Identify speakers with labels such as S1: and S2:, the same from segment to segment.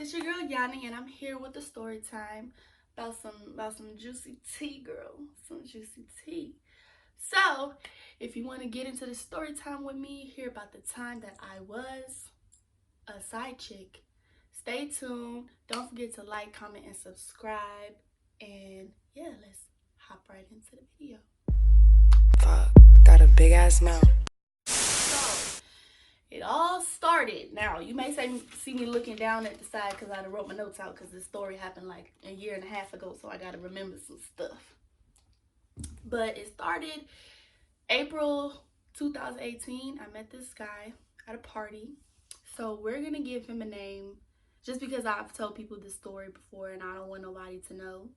S1: it's your girl Yanni, and I'm here with the story time about some juicy tea, girl. Some juicy tea. So, if you want to get into the story time with me, hear about the time that I was a side chick. Stay tuned. Don't forget to like, comment, and subscribe. And yeah, let's hop right into the video.
S2: Fuck, got a big ass mouth.
S1: So, it all started. Now, you may see me looking down at the side because I wrote my notes out because this story happened like a year and a half ago, so I got to remember some stuff. But it started April 2018. I met this guy at a party. So we're going to give him a name just because I've told people this story before and I don't want nobody to know.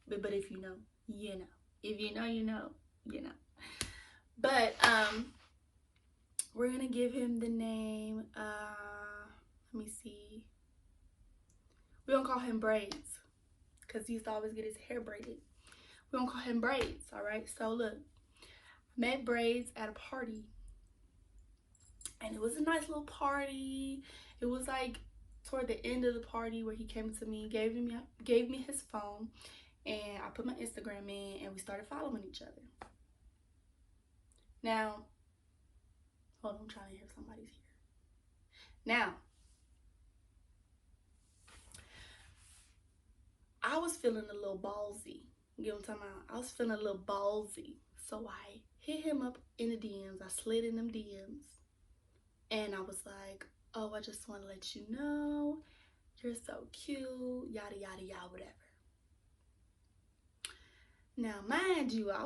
S1: But if you know, you know. If you know, you know, you know. But we're gonna give him the name, let me see. We're gonna call him Braids because he used to always get his hair braided. We're gonna call him Braids, all right? So look, I met Braids at a party, and it was a nice little party. It was like toward the end of the party where he came to me, gave me his phone, and I put my Instagram in, and we started following each other. Now, hold on, I'm trying to hear somebody's here. Now, I was feeling a little ballsy. You know what I'm talking about? I was feeling a little ballsy. So I hit him up in the DMs. I slid in them DMs. And I was like, oh, I just want to let you know you're so cute, yada, yada, yada, whatever. Now, mind you, I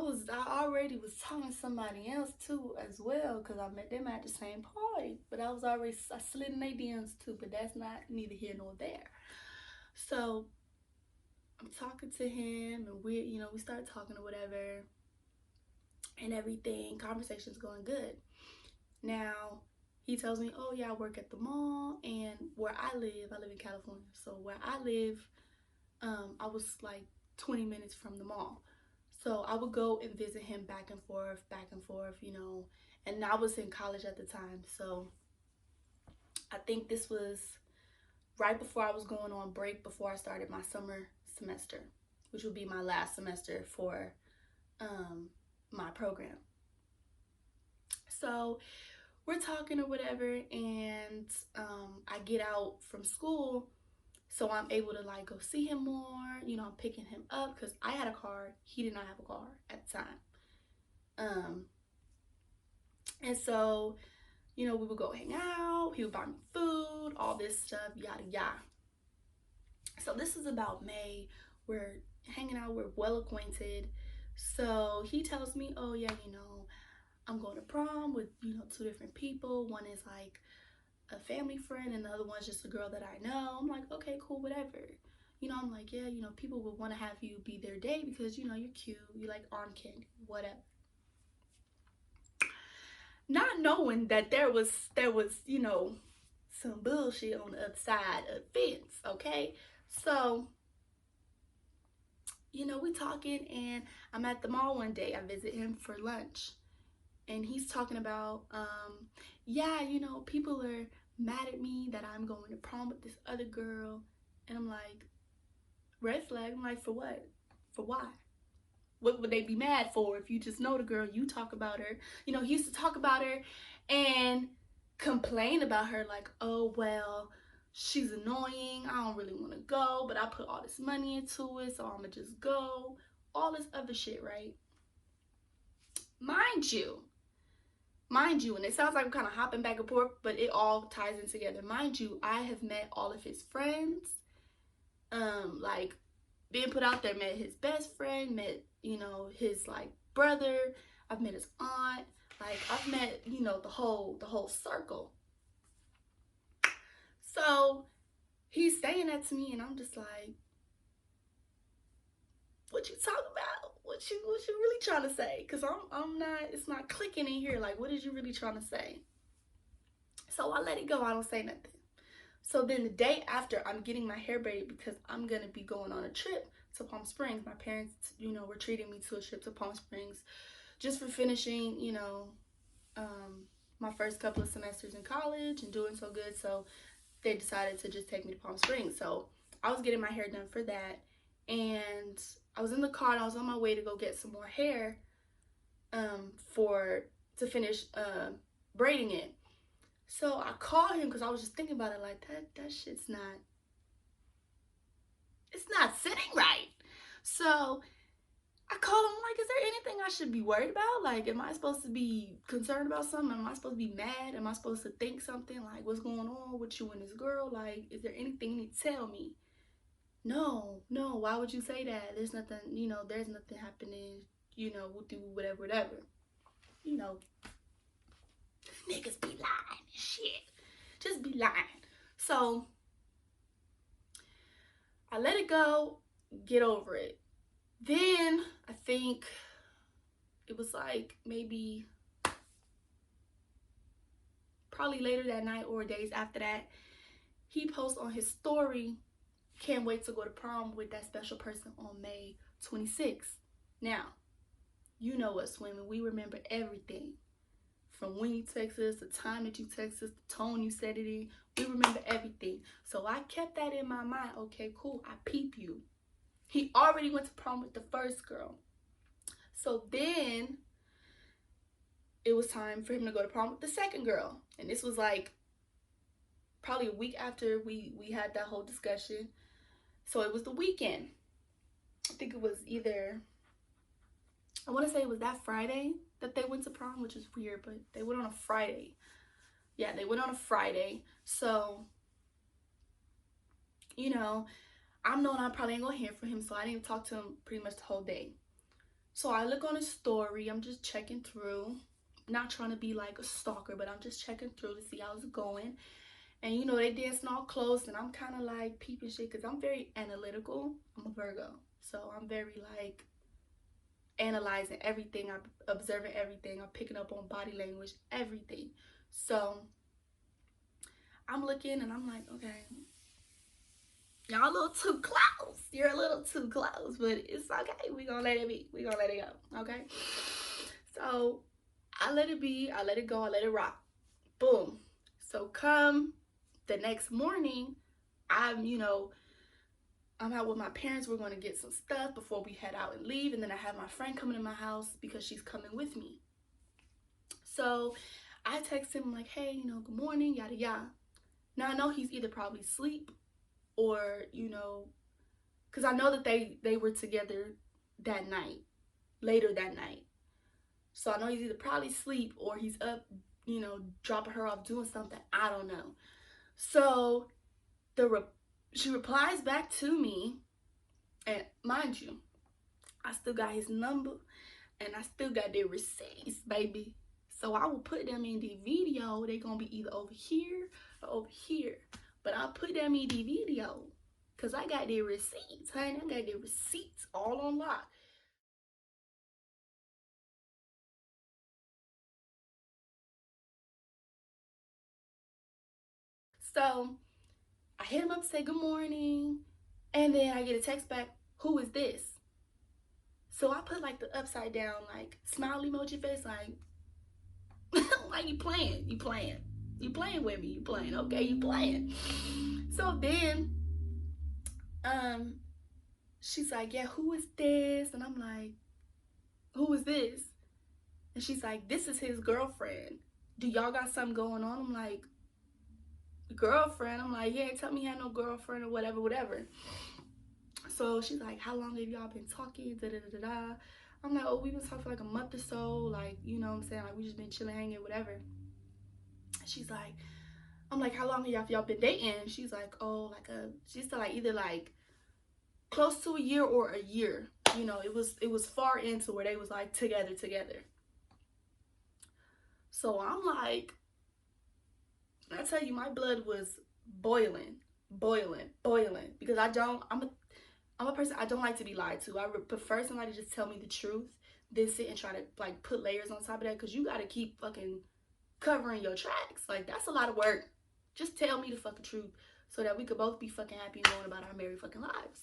S1: already was talking to somebody else too as well because I met them at the same party. But I slid in their DMs too, but that's not neither here nor there. So I'm talking to him and we started talking or whatever and everything. Conversation's going good. Now, he tells me, oh yeah, I work at the mall, and where I live in California. So where I live, I was like 20 minutes from the mall. So I would go and visit him back and forth, and I was in college at the time. So I think this was right before I was going on break before I started my summer semester, which would be my last semester for my program. So we're talking or whatever, and I get out from school, so I'm able to like go see him more. I'm picking him up because I had a car. He did not have a car at the time. And so, we would go hang out. He would buy me food, all this stuff, yada yada. So this is about May. We're hanging out. We're well acquainted. So he tells me, oh yeah, I'm going to prom with, two different people. One is like a family friend and the other one's just a girl that I know. I'm like, okay, cool, whatever. I'm like, yeah, people would want to have you be their date because, you're cute. You like arm candy, whatever. Not knowing that there was, some bullshit on the other side of the fence, okay? So, we talking and I'm at the mall one day. I visit him for lunch. And he's talking about, yeah, people are mad at me that I'm going to prom with this other girl. And I'm like, red flag. I'm like, for what? For why? What would they be mad for if you just know the girl, you talk about her? He used to talk about her and complain about her like, oh, well, she's annoying. I don't really want to go, but I put all this money into it, so I'm going to just go. All this other shit, right? Mind you, and it sounds like I'm kind of hopping back and forth, but it all ties in together. Mind you, I have met all of his friends. Like being put out there, met his best friend, met, his like brother. I've met his aunt. Like I've met, the whole circle. So he's saying that to me, and I'm just like, what you talking about? What you really trying to say? Because I'm not, it's not clicking in here. Like, what is you really trying to say? So I let it go. I don't say nothing. So then the day after, I'm getting my hair braided because I'm going to be going on a trip to Palm Springs. My parents, were treating me to a trip to Palm Springs just for finishing, my first couple of semesters in college and doing so good. So they decided to just take me to Palm Springs. So I was getting my hair done for that, and I was in the car and I was on my way to go get some more hair for to finish braiding it. So I called him because I was just thinking about it, like that shit's not, it's not sitting right. So I called him, like, is there anything I should be worried about? Like, am I supposed to be concerned about something? Am I supposed to be mad? Am I supposed to think something? Like, what's going on with you and this girl? Like, is there anything you need to tell me? No, no, why would you say that? There's nothing, there's nothing happening, we'll do whatever. You know, niggas be lying and shit. Just be lying. So I let it go, get over it. Then I think it was like maybe probably later that night or days after that, he posts on his story, can't wait to go to prom with that special person on May 26th. Now, you know us women, we remember everything. From when you text us, the time that you text us, the tone you said it in, we remember everything. So I kept that in my mind. Okay, cool, I peep you. He already went to prom with the first girl. So then it was time for him to go to prom with the second girl. And this was like probably a week after we had that whole discussion. So it was the weekend. I think it was either, I want to say it was that Friday that they went to prom, which is weird, but they went on a Friday. Yeah, they went on a Friday. So, I'm knowing I probably ain't gonna hear from him, so I didn't talk to him pretty much the whole day. So I look on his story, I'm just checking through, not trying to be like a stalker, but I'm just checking through to see how it's going. And they dancing all close, and I'm kind of like peeping shit because I'm very analytical. I'm a Virgo, so I'm very like analyzing everything. I'm observing everything. I'm picking up on body language, everything. So I'm looking and I'm like, okay, y'all a little too close. You're a little too close, but it's okay. We gonna let it be. We gonna let it go. Okay. So I let it be. I let it go. I let it rock. Boom. So come the next morning, I'm out with my parents. We're going to get some stuff before we head out and leave. And then I have my friend coming to my house because she's coming with me. So I text him like, hey, good morning, yada, yada. Now I know he's either probably asleep or, because I know that they were together that night, later that night. So I know he's either probably asleep or he's up, dropping her off doing something. I don't know. So she replies back to me, and mind you, I still got his number and I still got their receipts, baby. So I will put them in the video. They're gonna be either over here or over here, but I'll put them in the video because I got their receipts, honey. I got their receipts all on lock. So I hit him up, say good morning, and then I get a text back, who is this? So I put like the upside down, like smile emoji face, like, like you playing, you playing with me, you playing, okay, you playing. So then, she's like, yeah, who is this? And I'm like, who is this? And she's like, this is his girlfriend. Do y'all got something going on? I'm like, girlfriend? I'm like, yeah, tell me he had no girlfriend or whatever. So she's like, how long have y'all been talking? Da da da da da. I'm like, oh, we've been talking for like a month or so. Like, you know what I'm saying? Like, we just been chilling, hanging, whatever. She's like, I'm like, how long have y'all been dating? She's like, oh, she said like either like close to a year or a year. It was far into where they was like together. So I'm like, I tell you, my blood was boiling because I'm a person, I don't like to be lied to. I prefer somebody to just tell me the truth than sit and try to like put layers on top of that, because you got to keep fucking covering your tracks. Like, that's a lot of work. Just tell me the fucking truth so that we could both be fucking happy and going about our merry fucking lives.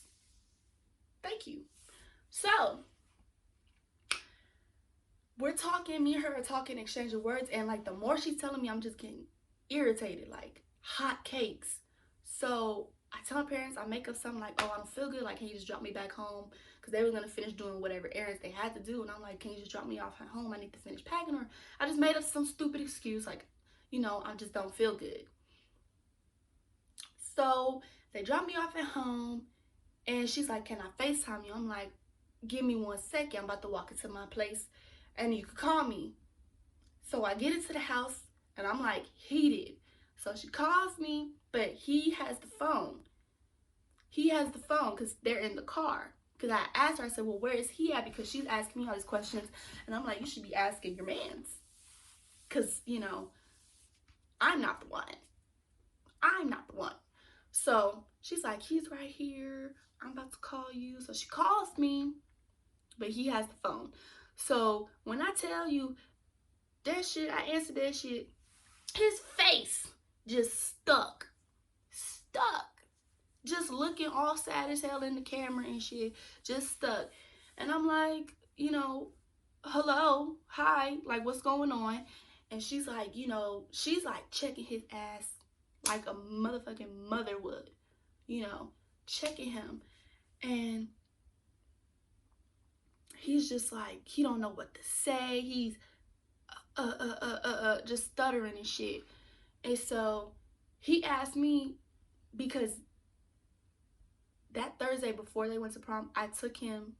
S1: Thank you. So we're talking, me and her are talking, exchanging words, and like the more she's telling me, I'm just getting irritated, like hot cakes. So I tell my parents, I make up something like, oh, I don't feel good. Like, can you just drop me back home? Because they were going to finish doing whatever errands they had to do. And I'm like, can you just drop me off at home? I need to finish packing. Or I just made up some stupid excuse. Like, I just don't feel good. So they drop me off at home. And she's like, can I FaceTime you? I'm like, give me 1 second. I'm about to walk into my place. And you can call me. So I get into the house. And I'm like heated. So she calls me. But he has the phone. Because they're in the car. Because I asked her, I said, well, where is he at? Because she's asking me all these questions. And I'm like, you should be asking your mans. Because, I'm not the one. I'm not the one. So she's like, he's right here. I'm about to call you. So she calls me, but he has the phone. So when I tell you that shit, I answered that shit. His face just stuck. Just looking all sad as hell in the camera and shit. Just stuck. And I'm like, hello, hi, like what's going on? And she's like, she's like checking his ass like a motherfucking mother would, checking him. And he's just like, he don't know what to say. He's just stuttering and shit. And so he asked me, because that Thursday before they went to prom, I took him,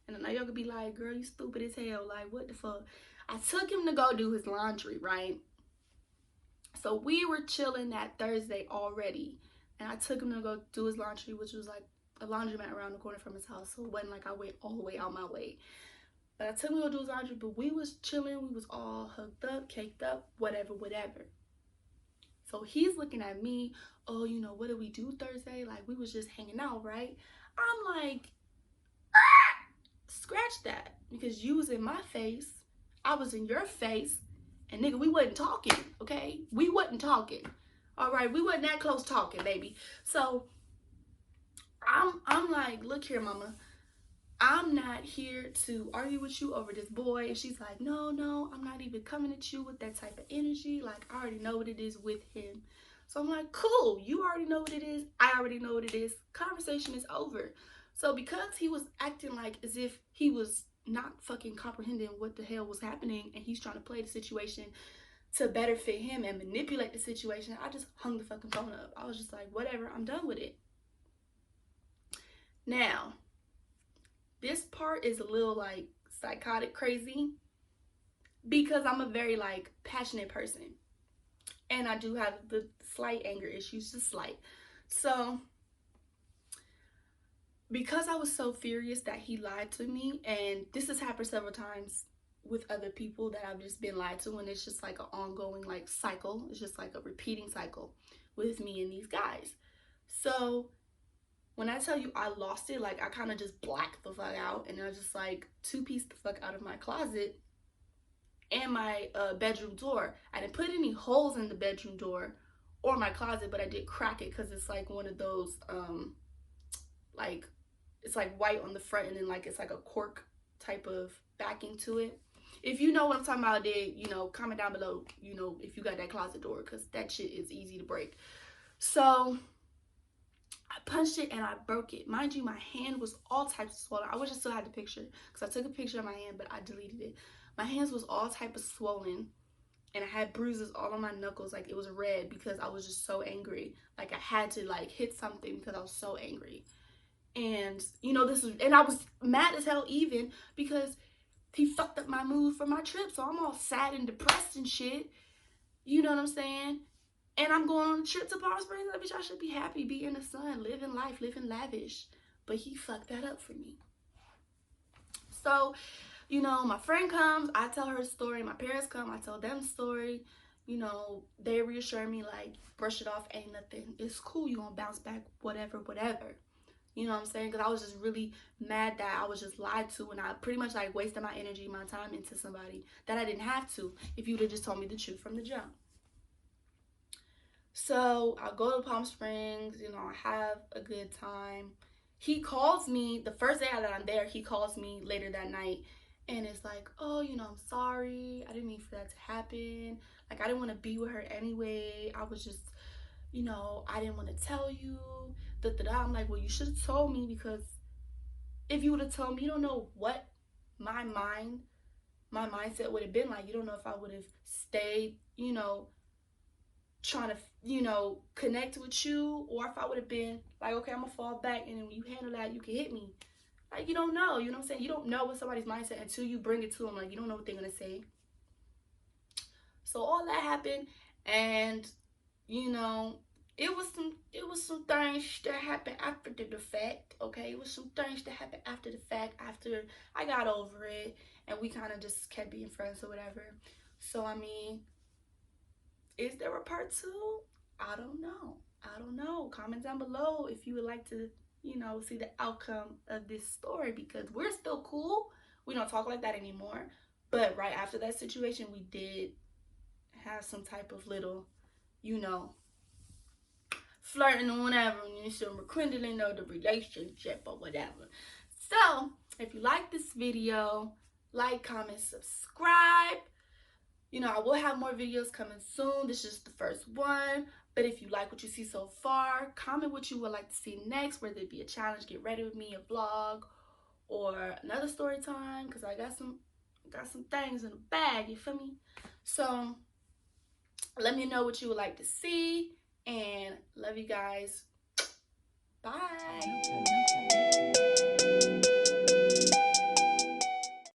S1: and I know y'all could be like, girl, you stupid as hell, like what the fuck? I took him to go do his laundry, right? So we were chilling that Thursday already, and I took him to go do his laundry, which was like a laundromat around the corner from his house, so it wasn't like I went all the way out my way. But I took him to go do his laundry, but we was chilling, we was all hugged up, caked up, whatever. So he's looking at me, oh, what did we do Thursday? Like, we was just hanging out, right? I'm like, scratch that, because you was in my face, I was in your face, and nigga, we wasn't talking, okay? We wasn't talking. All right, we wasn't that close talking, baby. So I'm like, look here, mama, I'm not here to argue with you over this boy. And she's like, no, I'm not even coming at you with that type of energy. Like, I already know what it is with him. So I'm like, cool, you already know what it is, I already know what it is, conversation is over. So because he was acting like as if he was not fucking comprehending what the hell was happening, and he's trying to play the situation to better fit him and manipulate the situation, I just hung the fucking phone up. I was just like, whatever, I'm done with it. Now, this part is a little like psychotic crazy, because I'm a very like passionate person, and I do have the slight anger issues, just slight. So because I was so furious that he lied to me, and this has happened several times with other people that I've just been lied to, and it's just like an ongoing like cycle. It's just like a repeating cycle with me and these guys. So when I tell you I lost it, like I kind of just blacked the fuck out, and I was just like two-pieced the fuck out of my closet and my bedroom door. I didn't put any holes in the bedroom door or my closet, but I did crack it because it's like one of those like, it's like white on the front, and then like it's like a cork type of backing to it. If you know what I'm talking about, then comment down below, if you got that closet door, because that shit is easy to break. So I punched it and I broke it. Mind you, my hand was all types of swollen. I wish I still had the picture, because I took a picture of my hand, but I deleted it. My hands was all type of swollen, and I had bruises all on my knuckles. Like, it was red because I was just so angry. Like, I had to like hit something because I was so angry. And and I was mad as hell even because he fucked up my mood for my trip. So I'm all sad and depressed and shit. You know what I'm saying? And I'm going on a trip to Palm Springs. Bitch, I should be happy, be in the sun, living life, living lavish. But he fucked that up for me. So, my friend comes, I tell her a story. My parents come, I tell them a story. They reassure me, like, brush it off, ain't nothing. It's cool, you gonna bounce back, whatever. You know what I'm saying? Because I was just really mad that I was just lied to, and I pretty much like wasted my energy, my time into somebody that I didn't have to if you would have just told me the truth from the jump. So I go to Palm Springs, I have a good time. He calls me the first day that I'm there. He calls me later that night, and it's like, oh, I'm sorry. I didn't mean for that to happen. Like, I didn't want to be with her anyway. I was just, you know, I didn't want to tell you. Da, da, da. I'm like, well, you should have told me, because if you would have told me, you don't know what my mindset would have been like. You don't know if I would have stayed, you know, trying to, you know, connect with you, or if I would have been like, okay, I'm gonna fall back, and then when you handle that, you can hit me. Like, you don't know, you know what I'm saying? You don't know what somebody's mindset until you bring it to them. Like, you don't know what they're gonna say. So all that happened, and you know, it was some things that happened after the fact. Okay, it was some things that happened after the fact, after I got over it, and we kind of just kept being friends or whatever. So I mean, is there a part two? I don't know. I don't know. Comment down below if you would like to, you know, see the outcome of this story, because we're still cool. We don't talk like that anymore. But right after that situation, we did have some type of little, you know, flirting or whatever, and you should rekindling of the relationship or whatever. So, if you like this video, like, comment, subscribe. You know, I will have more videos coming soon. This is the first one. But if you like what you see so far, comment what you would like to see next, whether it be a challenge, get ready with me, a vlog, or another story time, because I got some things in the bag, you feel me? So let me know what you would like to see, and love you guys. Bye.